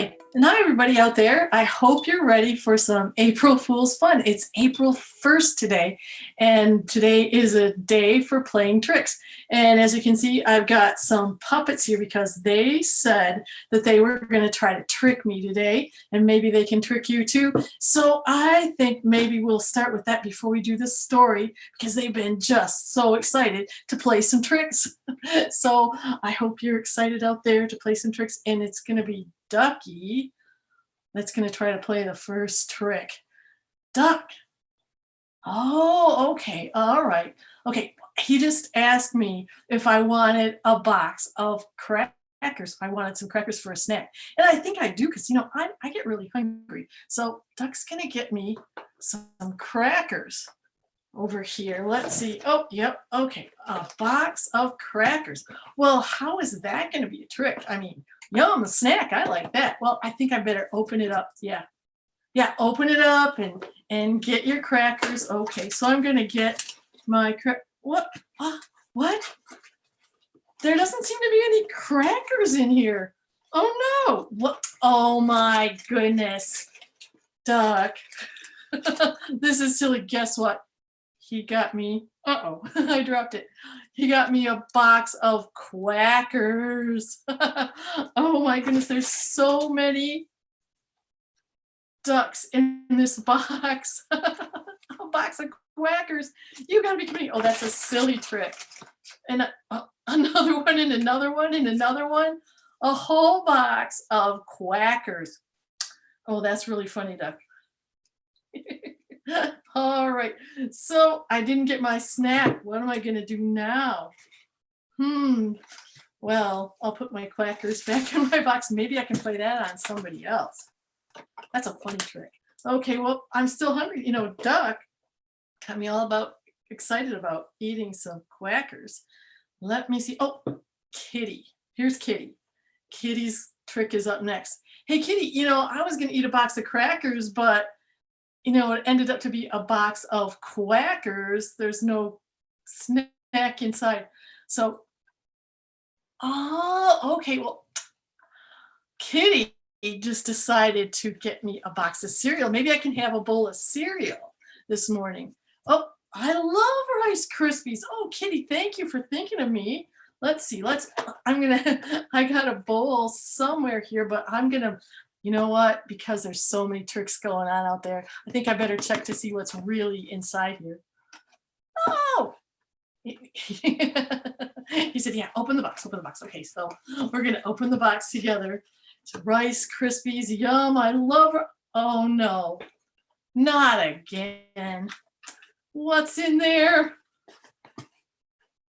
And hi everybody out there. I hope you're ready for some April Fool's fun. It's April 1st today, and today is a day for playing tricks. And as you can see, I've got some puppets here because they said that they were going to try to trick me today, and maybe they can trick you too. So I think maybe we'll start with that before we do this story, because they've been just so excited to play some tricks. So I hope you're excited out there to play some tricks, and it's going to be Ducky that's going to try to play the first trick. Duck. Oh, okay. All right. Okay. He just asked me if I wanted a box of crackers, if I wanted some crackers for a snack. And I think I do because, I get really hungry. So Duck's going to get me some crackers over here. Let's see. Oh, yep. Okay. A box of crackers. Well, how is that going to be a trick? I mean, yum, a snack. I like that. Well, I think I better open it up. Yeah. Yeah, open it up and get your crackers. Okay, so I'm going to get my what? What? There doesn't seem to be any crackers in here. Oh no. What? Oh my goodness. Duck. This is silly. Guess what? He got me, I dropped it. He got me a box of quackers. Oh my goodness, there's so many ducks in this box. A box of quackers. You gotta be kidding. Oh, that's a silly trick. And another one and another one and another one. A whole box of quackers. Oh, that's really funny, Duck. All right, so I didn't get my snack. What am I going to do now? Well, I'll put my quackers back in my box. Maybe I can play that on somebody else. That's a funny trick. Okay, well, I'm still hungry. Duck got me all excited about eating some quackers. Let me see. Oh, Kitty. Here's Kitty. Kitty's trick is up next. Hey, Kitty, I was going to eat a box of crackers, but it ended up to be a box of quackers. There's no snack inside. So, okay. Well, Kitty just decided to get me a box of cereal. Maybe I can have a bowl of cereal this morning. Oh, I love Rice Krispies. Oh, Kitty, thank you for thinking of me. Let's see. I got a bowl somewhere here, but I'm going to, you know what? Because there's so many tricks going on out there, I think I better check to see what's really inside here. Oh! He said, yeah, open the box, open the box. Okay, so we're going to open the box together. It's Rice Krispies. Yum, I love her. Oh, no. Not again. What's in there? It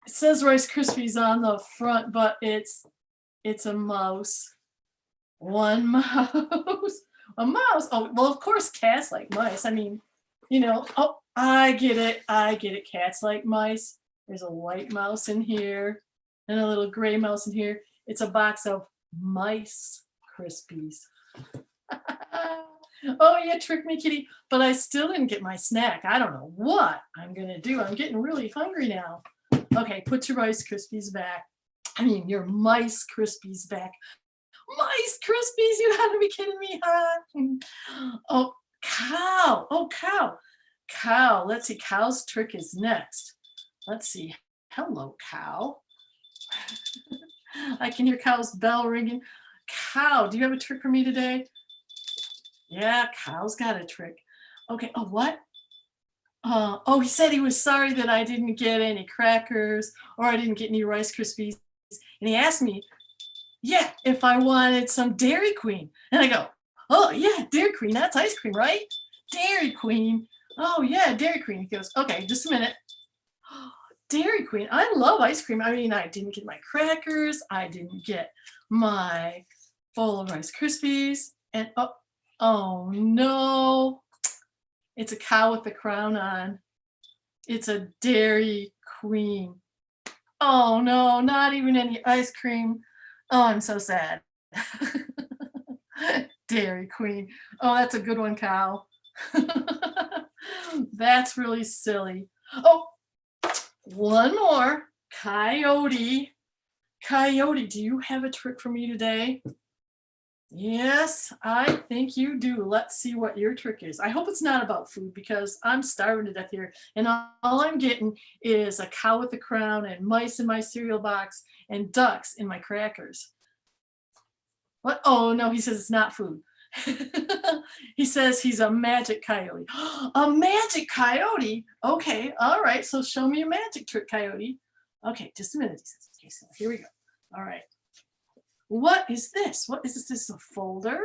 says Rice Krispies on the front, but it's a mouse. One mouse. A mouse. Oh, well, of course cats like mice. I mean, oh, I get it. Cats like mice. There's a white mouse in here and a little gray mouse in here. It's a box of mice Krispies. Oh, yeah, trick me, Kitty. But I still didn't get my snack. I don't know what I'm going to do. I'm getting really hungry now. Okay, put your Rice Krispies back. Your mice Krispies back. Mice Krispies, you gotta be kidding me, huh? Oh, cow. Oh, cow. Cow. Let's see. Cow's trick is next. Let's see. Hello, cow. I can hear Cow's bell ringing. Cow, do you have a trick for me today? Yeah, Cow's got a trick. Okay. Oh, what? Oh, he said he was sorry that I didn't get any crackers or I didn't get any Rice Krispies. And he asked me, yeah, if I wanted some Dairy Queen. And I go, oh, yeah, Dairy Queen. That's ice cream, right? Dairy Queen. Oh, yeah, Dairy Queen. He goes, okay, just a minute. Dairy Queen. I love ice cream. I didn't get my crackers. I didn't get my bowl of Rice Krispies. And oh no. It's a cow with the crown on. It's a Dairy Queen. Oh no, not even any ice cream. Oh, I'm so sad. Dairy Queen. Oh, that's a good one, Cow. That's really silly. Oh, one more. Coyote. Coyote, do you have a trick for me today? Yes, I think you do. Let's see what your trick is. I hope it's not about food because I'm starving to death here. And all I'm getting is a cow with a crown and mice in my cereal box and ducks in my crackers. What? Oh, no, he says it's not food. He says he's a magic coyote. A magic coyote? Okay, all right. So show me a magic trick, coyote. Okay, just a minute, he says. Okay, so here we go. All right. What is this? What is this? This is a folder?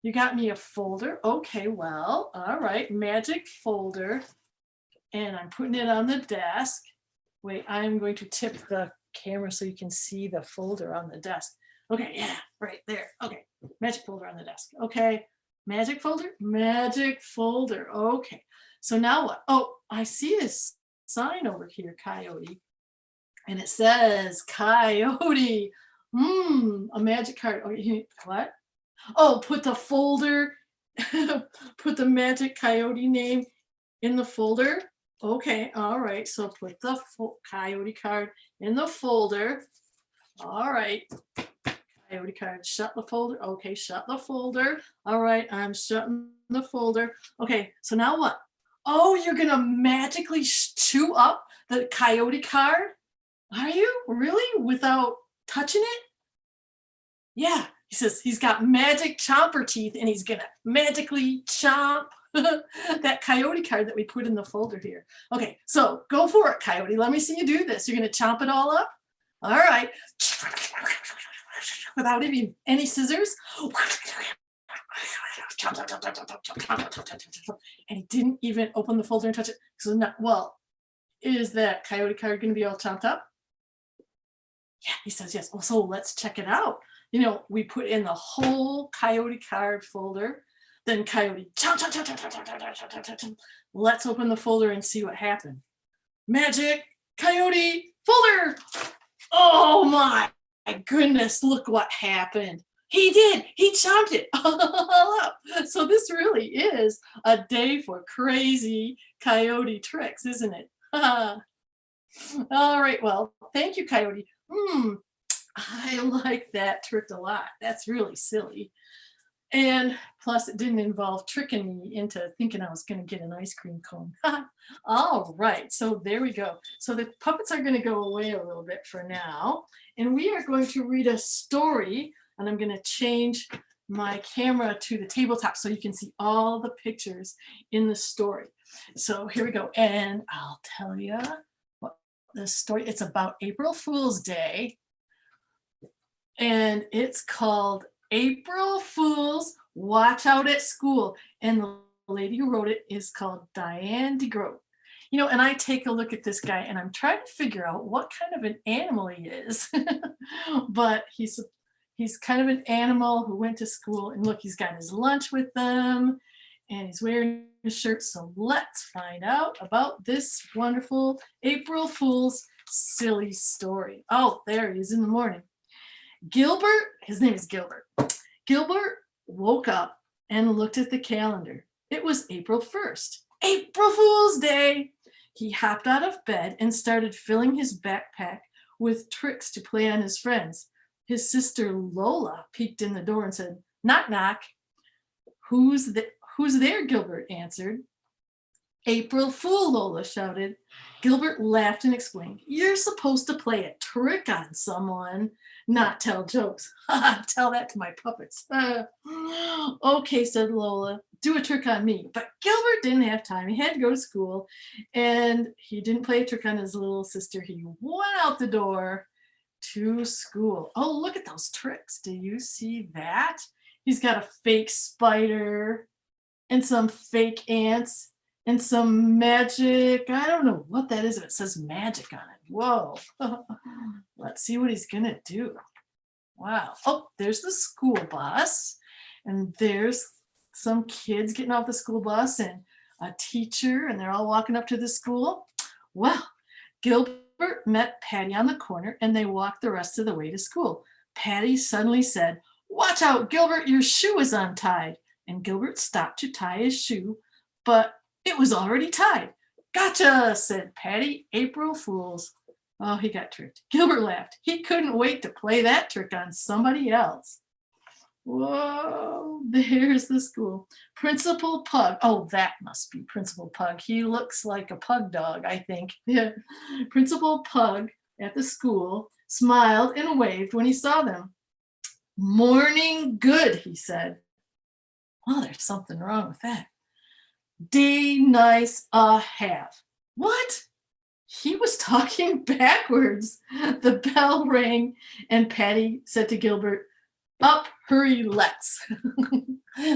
You got me a folder? Okay, well, all right. Magic folder. And I'm putting it on the desk. Wait, I'm going to tip the camera so you can see the folder on the desk. Okay, yeah, right there. Okay, magic folder on the desk. Okay, magic folder, magic folder. Okay, so now what? Oh, I see this sign over here, coyote, and it says coyote. A magic card. Okay, what? Oh, put the folder, put the magic coyote name in the folder. Okay, all right. So put the coyote card in the folder. All right. Coyote card. Shut the folder. Okay, shut the folder. All right, I'm shutting the folder. Okay, so now what? Oh, you're gonna magically chew up the coyote card? Are you really without touching it? Yeah, he says he's got magic chomper teeth and he's gonna magically chomp that coyote card that we put in the folder here. Okay, so go for it, coyote. Let me see you do this. You're gonna chomp it all up? All right. Without even any scissors. And he didn't even open the folder and touch it. So not, well, is that coyote card gonna be all chomped up? Yeah, he says yes. Oh, so let's check it out. You know, we put in the whole coyote card folder, then coyote. Chomp, chomp, chomp, chomp, chomp, chomp, chomp, chomp, chomp, chomp. Let's open the folder and see what happened. Magic coyote folder. Oh my goodness, look what happened. He did. He chomped it all up. So this really is a day for crazy coyote tricks, isn't it? All right. Well, thank you, Coyote. I like that trick a lot. That's really silly. And plus, it didn't involve tricking me into thinking I was going to get an ice cream cone. All right. So there we go. So the puppets are going to go away a little bit for now. And we are going to read a story. And I'm going to change my camera to the tabletop so you can see all the pictures in the story. So here we go. And I'll tell you what the story, it's about April Fool's Day. And it's called April Fools Watch Out at School. And the lady who wrote it is called Diane DeGroat. You know, and I take a look at this guy and I'm trying to figure out what kind of an animal he is. But he's kind of an animal who went to school, and look, he's got his lunch with them and he's wearing a shirt. So let's find out about this wonderful April Fool's silly story. Oh, there he is in the morning. Gilbert, his name is Gilbert. Gilbert woke up and looked at the calendar. It was April 1st, April Fool's Day. He hopped out of bed and started filling his backpack with tricks to play on his friends. His sister Lola peeked in the door and said, "Knock, knock." Who's there? Gilbert answered. "April Fool," Lola shouted. Gilbert laughed and explained, "You're supposed to play a trick on someone, not tell jokes." Tell that to my puppets. Okay, said Lola, "do a trick on me." But Gilbert didn't have time. He had to go to school, and he didn't play a trick on his little sister. He went out the door to school. Oh, look at those tricks. Do you see that? He's got a fake spider and some fake ants and some magic. I don't know what that is. If it says magic on it. Whoa. Let's see what he's going to do. Wow. Oh, there's the school bus. And there's some kids getting off the school bus and a teacher, and they're all walking up to the school. Well, Gilbert met Patty on the corner, and they walked the rest of the way to school. Patty suddenly said, "Watch out, Gilbert, your shoe is untied." And Gilbert stopped to tie his shoe, but it was already tied. "Gotcha," said Patty. April Fools. Oh, he got tricked. Gilbert laughed. He couldn't wait to play that trick on somebody else. Whoa, there's the school. Principal Pug. Oh, that must be Principal Pug. He looks like a pug dog, I think. Yeah. Principal Pug at the school smiled and waved when he saw them. Morning good, he said. Well, there's something wrong with that. Day nice a have. What? He was talking backwards. The bell rang, and Patty said to Gilbert, up, hurry, let's.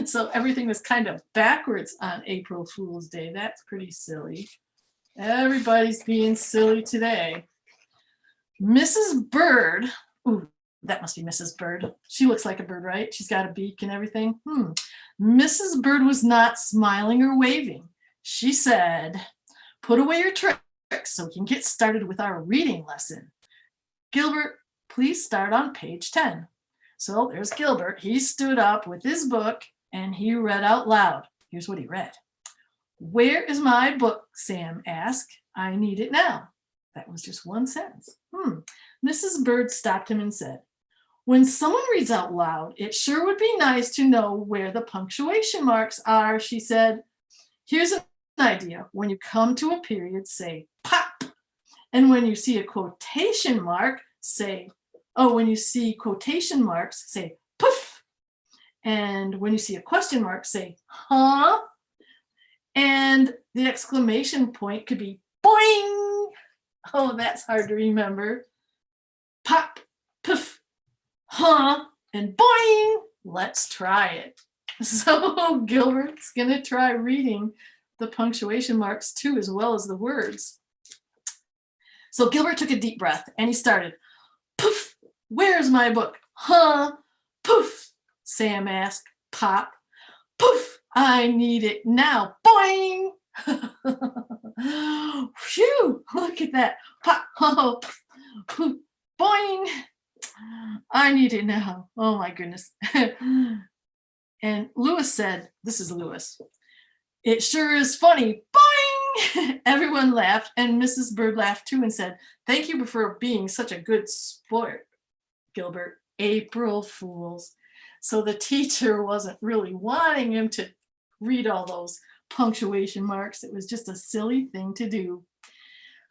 So everything was kind of backwards on April Fool's Day. That's pretty silly. Everybody's being silly today. Mrs. Bird, ooh, that must be Mrs. Bird. She looks like a bird, right? She's got a beak and everything. Mrs. Bird was not smiling or waving. She said, put away your tricks so we can get started with our reading lesson. Gilbert, please start on page 10. So there's Gilbert. He stood up with his book and he read out loud. Here's what he read. Where is my book? Sam asked. I need it now. That was just one sentence. Mrs. Bird stopped him and said, when someone reads out loud, it sure would be nice to know where the punctuation marks are, she said. Here's an idea. When you come to a period, say pop. And when you see a quotation mark, say, when you see quotation marks, say poof. And when you see a question mark, say, huh? And the exclamation point could be boing. Oh, that's hard to remember. Pop, poof, huh, and boing. Let's try it. So Gilbert's going to try reading the punctuation marks too, as well as the words. So Gilbert took a deep breath and he started, poof, where's my book? Huh, poof, Sam asked, pop, poof, I need it now, boing. Phew, look at that, pop, oh, poof, boing. I need it now. Oh my goodness. And Lewis said, this is Lewis, it sure is funny, boing. Everyone laughed and Mrs. Bird laughed too and said, thank you for being such a good sport, Gilbert. April Fools. So the teacher wasn't really wanting him to read all those punctuation marks. It was just a silly thing to do.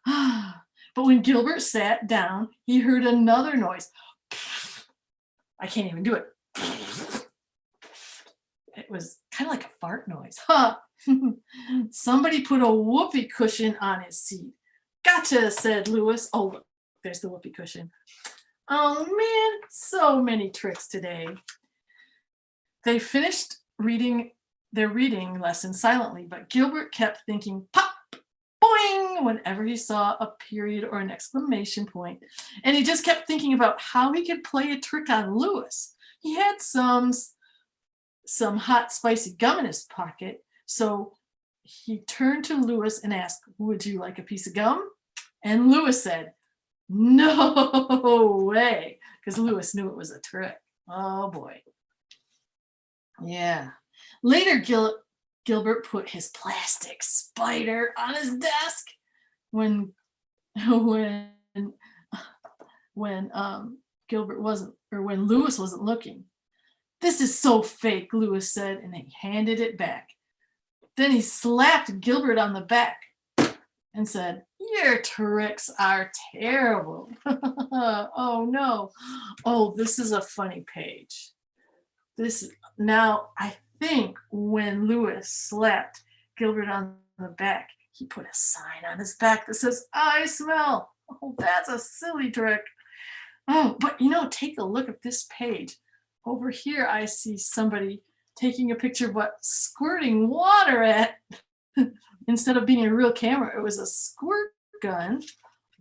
But when Gilbert sat down, he heard another noise. I can't even do it. It was kind of like a fart noise. Somebody put a whoopee cushion on his seat. Gotcha, said Lewis. Oh, look, there's the whoopee cushion. Oh man, so many tricks today. They finished reading their reading lesson silently, but Gilbert kept thinking pop, boing, whenever he saw a period or an exclamation point. And he just kept thinking about how he could play a trick on Lewis. He had some hot spicy gum in his pocket, so he turned to Lewis and asked, would you like a piece of gum? And Lewis said, no way, because Lewis knew it was a trick. Oh boy. Yeah. Later, Gilbert put his plastic spider on his desk when Gilbert wasn't, or when Lewis wasn't looking. This is so fake, Lewis said, and he handed it back. Then he slapped Gilbert on the back and said, your tricks are terrible. Oh no. Oh, this is a funny page. Now I think when Lewis slapped Gilbert on the back, he put a sign on his back that says, I smell. Oh, that's a silly trick. Oh, but take a look at this page. Over here, I see somebody taking a picture but squirting water at, instead of being a real camera, it was a squirt gun.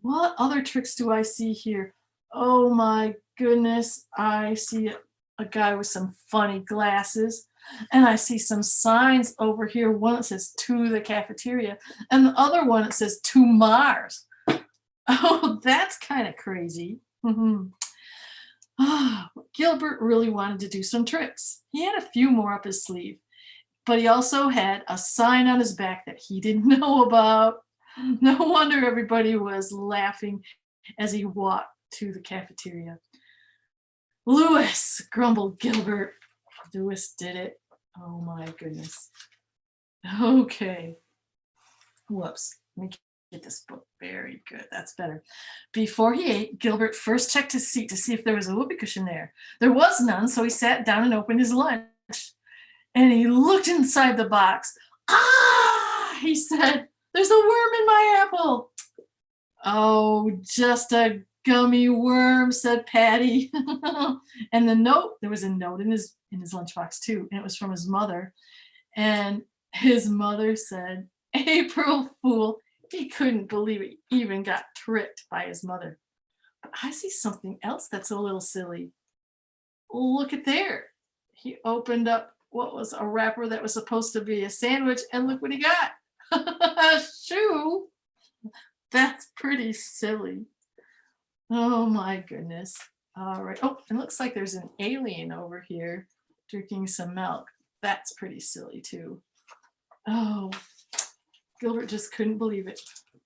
What other tricks do I see here? Oh my goodness, I see a guy with some funny glasses, and I see some signs over here. One that says to the cafeteria, and the other one that says to Mars. Oh, that's kind of crazy. Gilbert really wanted to do some tricks. He had a few more up his sleeve, but he also had a sign on his back that he didn't know about. No wonder everybody was laughing as he walked to the cafeteria. Lewis, grumbled Gilbert, Lewis did it. Oh my goodness. Okay. Whoops. Let me get this book. Very good. That's better. Before he ate, Gilbert first checked his seat to see if there was a whoopee cushion there. There was none, so he sat down and opened his lunch. And he looked inside the box. Ah, he said, there's a worm in my apple. Oh, just a gummy worm, said Patty. And there was a note in his lunchbox too, and it was from his mother. And his mother said, April Fool. He couldn't believe it. He even got tricked by his mother. But I see something else that's a little silly. Look at there. He opened up what was a wrapper that was supposed to be a sandwich, and look what he got. A shoe. That's pretty silly. Oh my goodness. All right. Oh, it looks like there's an alien over here drinking some milk. That's pretty silly too. Oh, Gilbert just couldn't believe it.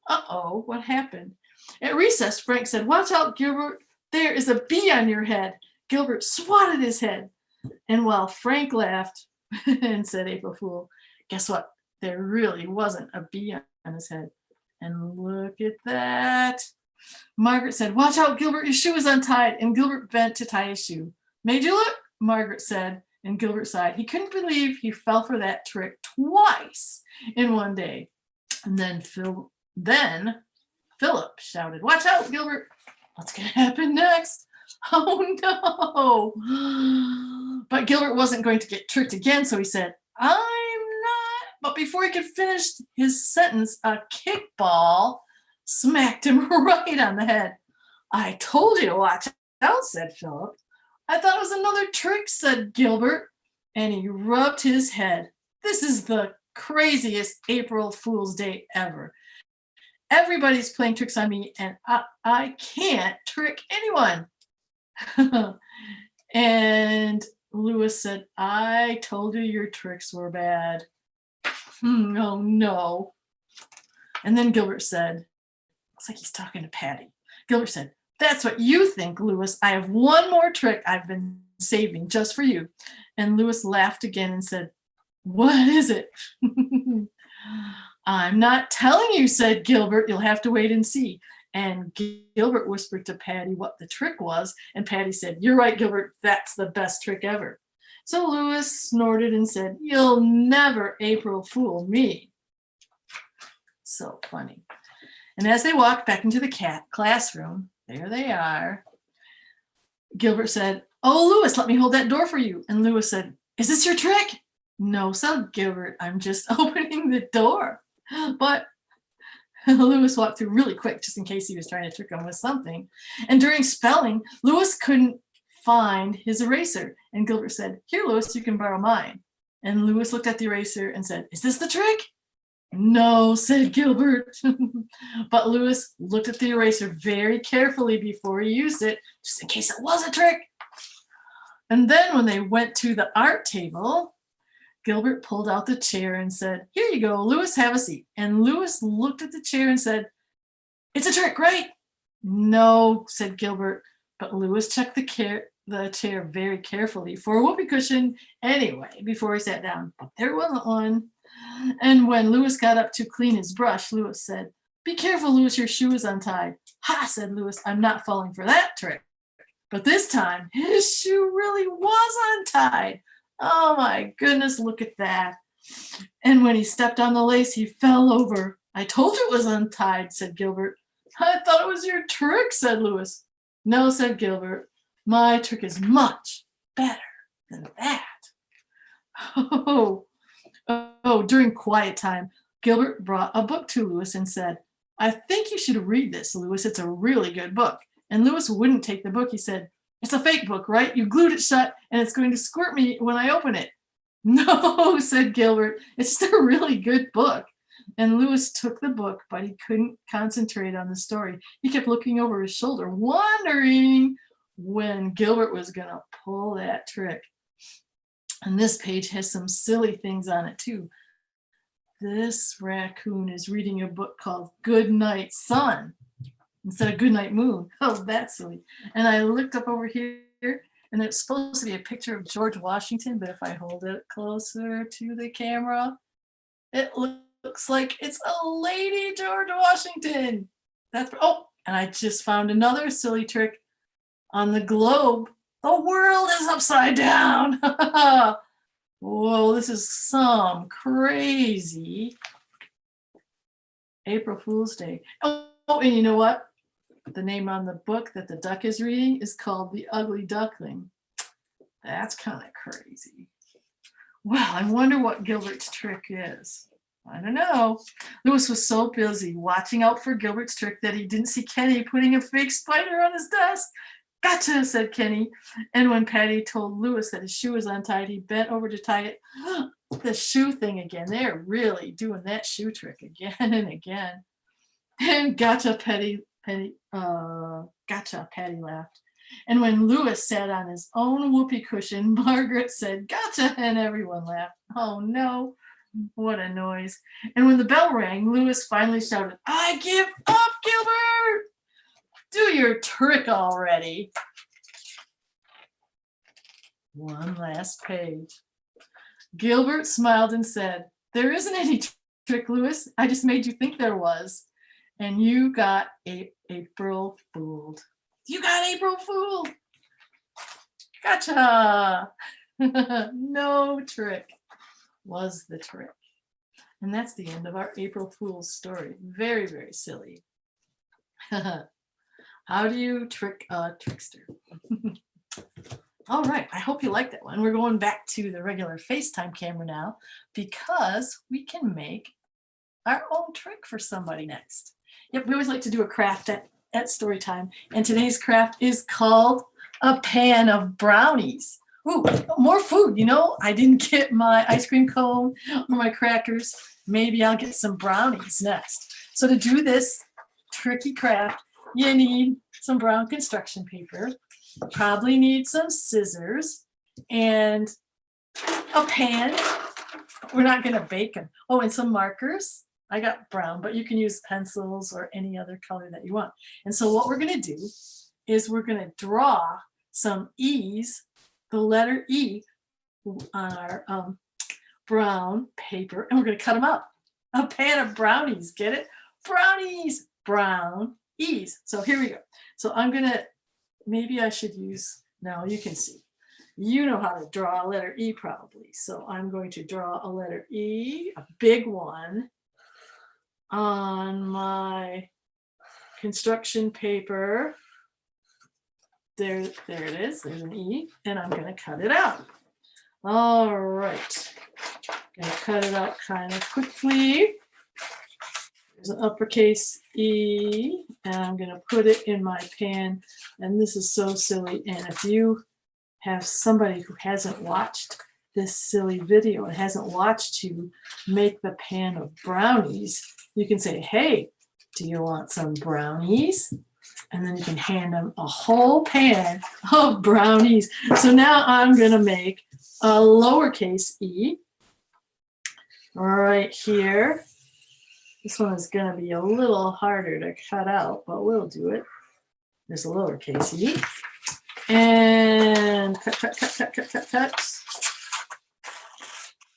Uh-oh, what happened? At recess, Frank said, watch out, Gilbert. There is a bee on your head. Gilbert swatted his head. And while Frank laughed and said, April Fool, guess what? There really wasn't a bee on his head. And look at that. Margaret said, watch out, Gilbert, your shoe is untied. And Gilbert bent to tie his shoe. Made you look? Margaret said, and Gilbert sighed. He couldn't believe he fell for that trick twice in one day. And then Philip shouted, watch out, Gilbert. What's going to happen next? Oh, no. But Gilbert wasn't going to get tricked again, so he said, I'm not. But before he could finish his sentence, a kickball smacked him right on the head. I told you to watch out, said Philip. I thought it was another trick, said Gilbert, and he rubbed his head. This is the craziest April Fool's Day ever. Everybody's playing tricks on me, and I can't trick anyone. And Lewis said, I told you your tricks were bad. Oh, no. And then Gilbert said, looks like he's talking to Patty. Gilbert said, that's what you think, Lewis. I have one more trick I've been saving just for you. And Lewis laughed again and said, what is it? I'm not telling you, said Gilbert. You'll have to wait and see. And Gilbert whispered to Patty what the trick was. And Patty said, you're right, Gilbert. That's the best trick ever. So Lewis snorted and said, you'll never April Fool me. So funny. And as they walked back into the classroom, there they are, Gilbert said, oh, Lewis, let me hold that door for you. And Lewis said, is this your trick? No, said Gilbert, I'm just opening the door. But Lewis walked through really quick just in case he was trying to trick him with something. And during spelling, Lewis couldn't find his eraser. And Gilbert said, here, Lewis, you can borrow mine. And Lewis looked at the eraser and said, is this the trick? No, said Gilbert. But Lewis looked at the eraser very carefully before he used it, just in case it was a trick. And then when they went to the art table, Gilbert pulled out the chair and said, here you go, Lewis, have a seat. And Lewis looked at the chair and said, it's a trick, right? No, said Gilbert. But Lewis checked the chair very carefully for a whoopee cushion anyway before he sat down. But there wasn't one. And when Lewis got up to clean his brush, Lewis said, be careful, Lewis, your shoe is untied. Ha, said Lewis, I'm not falling for that trick. But this time, his shoe really was untied. Oh my goodness, look at that. And when he stepped on the lace, he fell over. I told you it was untied, said Gilbert. I thought it was your trick, said Lewis. No, said Gilbert. My trick is much better than that. During quiet time, Gilbert brought a book to Lewis and said, I think you should read this, Lewis. It's a really good book. And Lewis wouldn't take the book. He said, it's a fake book, right? You glued it shut and it's going to squirt me when I open it. No, said Gilbert. It's just a really good book. And Lewis took the book, but he couldn't concentrate on the story. He kept looking over his shoulder, wondering when Gilbert was going to pull that trick. And this page has some silly things on it too. This raccoon is reading a book called Good Night Sun instead of Good Night Moon. Oh, that's silly. And I looked up over here And it's supposed to be a picture of George Washington, but if I hold it closer to the camera, it looks like it's a lady George Washington. Oh, and I just found another silly trick on the globe. The world is upside down. Whoa, this is some crazy April Fool's Day. Oh, and you know what? The name on the book that the duck is reading is called The Ugly Duckling. That's kind of crazy. Well, I wonder what Gilbert's trick is. I don't know. Louis was so busy watching out for Gilbert's trick that he didn't see Kenny putting a fake spider on his desk. Gotcha, said Kenny. And when Patty told Louis that his shoe was untied, he bent over to tie it. The shoe thing again. They're really doing that shoe trick again and again. And gotcha, Patty laughed. And when Louis sat on his own whoopee cushion, Margaret said, gotcha, and everyone laughed. Oh no, what a noise. And when the bell rang, Louis finally shouted, I give up, Gilbert! Do your trick already. One last page. Gilbert smiled and said, there isn't any trick, Louis. I just made you think there was. And you got April fooled. You got April fooled. Gotcha. No trick was the trick. And that's the end of our April Fool's story. Very, very silly. How do you trick a trickster? All right, I hope you like that one. We're going back to the regular FaceTime camera now because we can make our own trick for somebody next. Yep, we always like to do a craft at Storytime, and today's craft is called a pan of brownies. Ooh, more food, you know, I didn't get my ice cream cone or my crackers. Maybe I'll get some brownies next. So to do this tricky craft, you need some brown construction paper, probably need some scissors, and a pan. We're not going to bake them. Oh, and some markers. I got brown, but you can use pencils or any other color that you want. And so what we're going to do is we're going to draw some E's, the letter E, on our brown paper, and we're going to cut them up. A pan of brownies, get it? Brownies, brown E's. So here we go. So I'm going to, maybe I should use, no, you can see. You know how to draw a letter E probably. So I'm going to draw a letter E, a big one, on my construction paper. There it is. There's an E, and I'm going to cut it out. All right. Going to cut it out kind of quickly. There's an uppercase E, and I'm going to put it in my pan. And this is so silly. And if you have somebody who hasn't watched this silly video and hasn't watched you make the pan of brownies, you can say, hey, do you want some brownies? And then you can hand them a whole pan of brownies. So now I'm going to make a lowercase e right here. This one is going to be a little harder to cut out, but we'll do it. There's a lowercase e. And cut, cut, cut, cut, cut, cut, cut.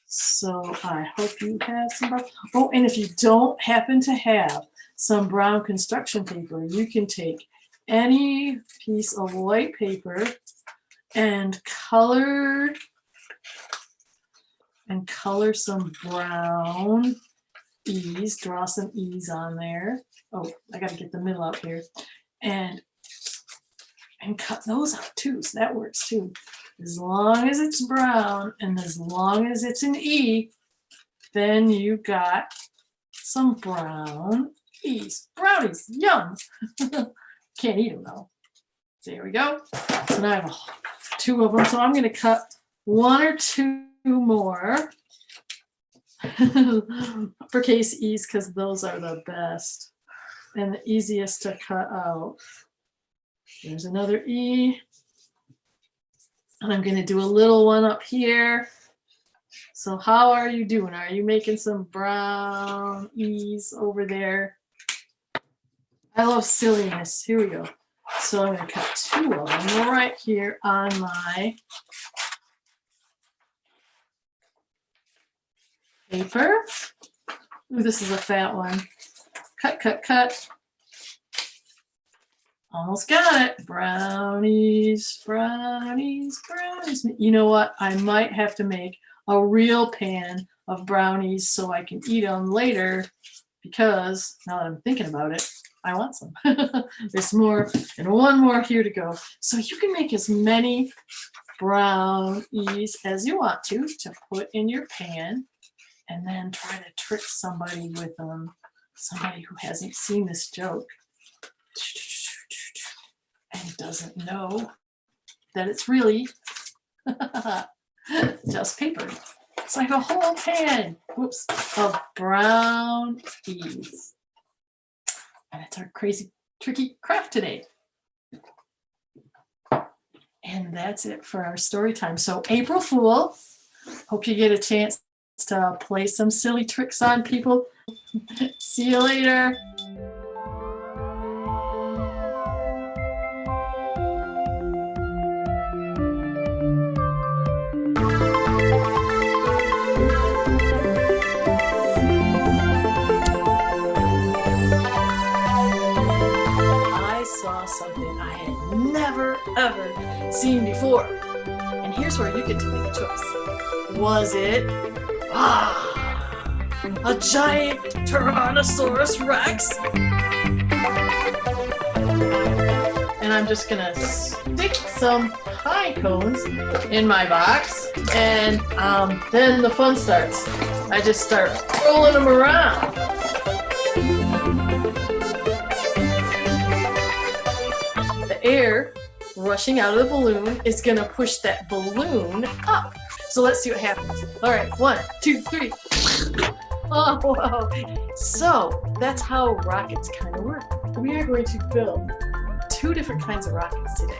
So I hope you have some brown. Oh, and if you don't happen to have some brown construction paper, you can take any piece of white paper and color some brown E's, draw some E's on there. Oh, I got to get the middle out here. And cut those out too, so that works too. As long as it's brown and as long as it's an E, then you got some brown E's. Brownies, yum. Can't eat them though. So there we go. So now I have two of them. So I'm going to cut one or two more uppercase E's because those are the best and the easiest to cut out. There's another E. And I'm going to do a little one up here. So how are you doing? Are you making some brown E's over there? I love silliness. Here we go. So I'm going to cut 2 of them right here on my paper. Ooh, this is a fat one. Cut, cut, cut. Almost got it. Brownies, brownies, brownies. You know what? I might have to make a real pan of brownies so I can eat them later, because now that I'm thinking about it, I want some. There's more and one more here to go. So you can make as many brownies as you want to put in your pan, and then try to trick somebody with them, somebody who hasn't seen this joke and doesn't know that it's really just paper. So I have a whole pan, whoops, of brownies. And it's our crazy, tricky craft today. And that's it for our story time. So April Fool, hope you get a chance to play some silly tricks on people. See you later. I saw something I had never ever seen before. And here's where you get to make a choice. Was it a giant Tyrannosaurus Rex? And I'm just gonna stick some pie cones in my box, and then the fun starts. I just start rolling them around. The air rushing out of the balloon is gonna push that balloon up. So let's see what happens. All right, 1, 2, 3. Oh, wow. So that's how rockets kind of work. We are going to build 2 different kinds of rockets today.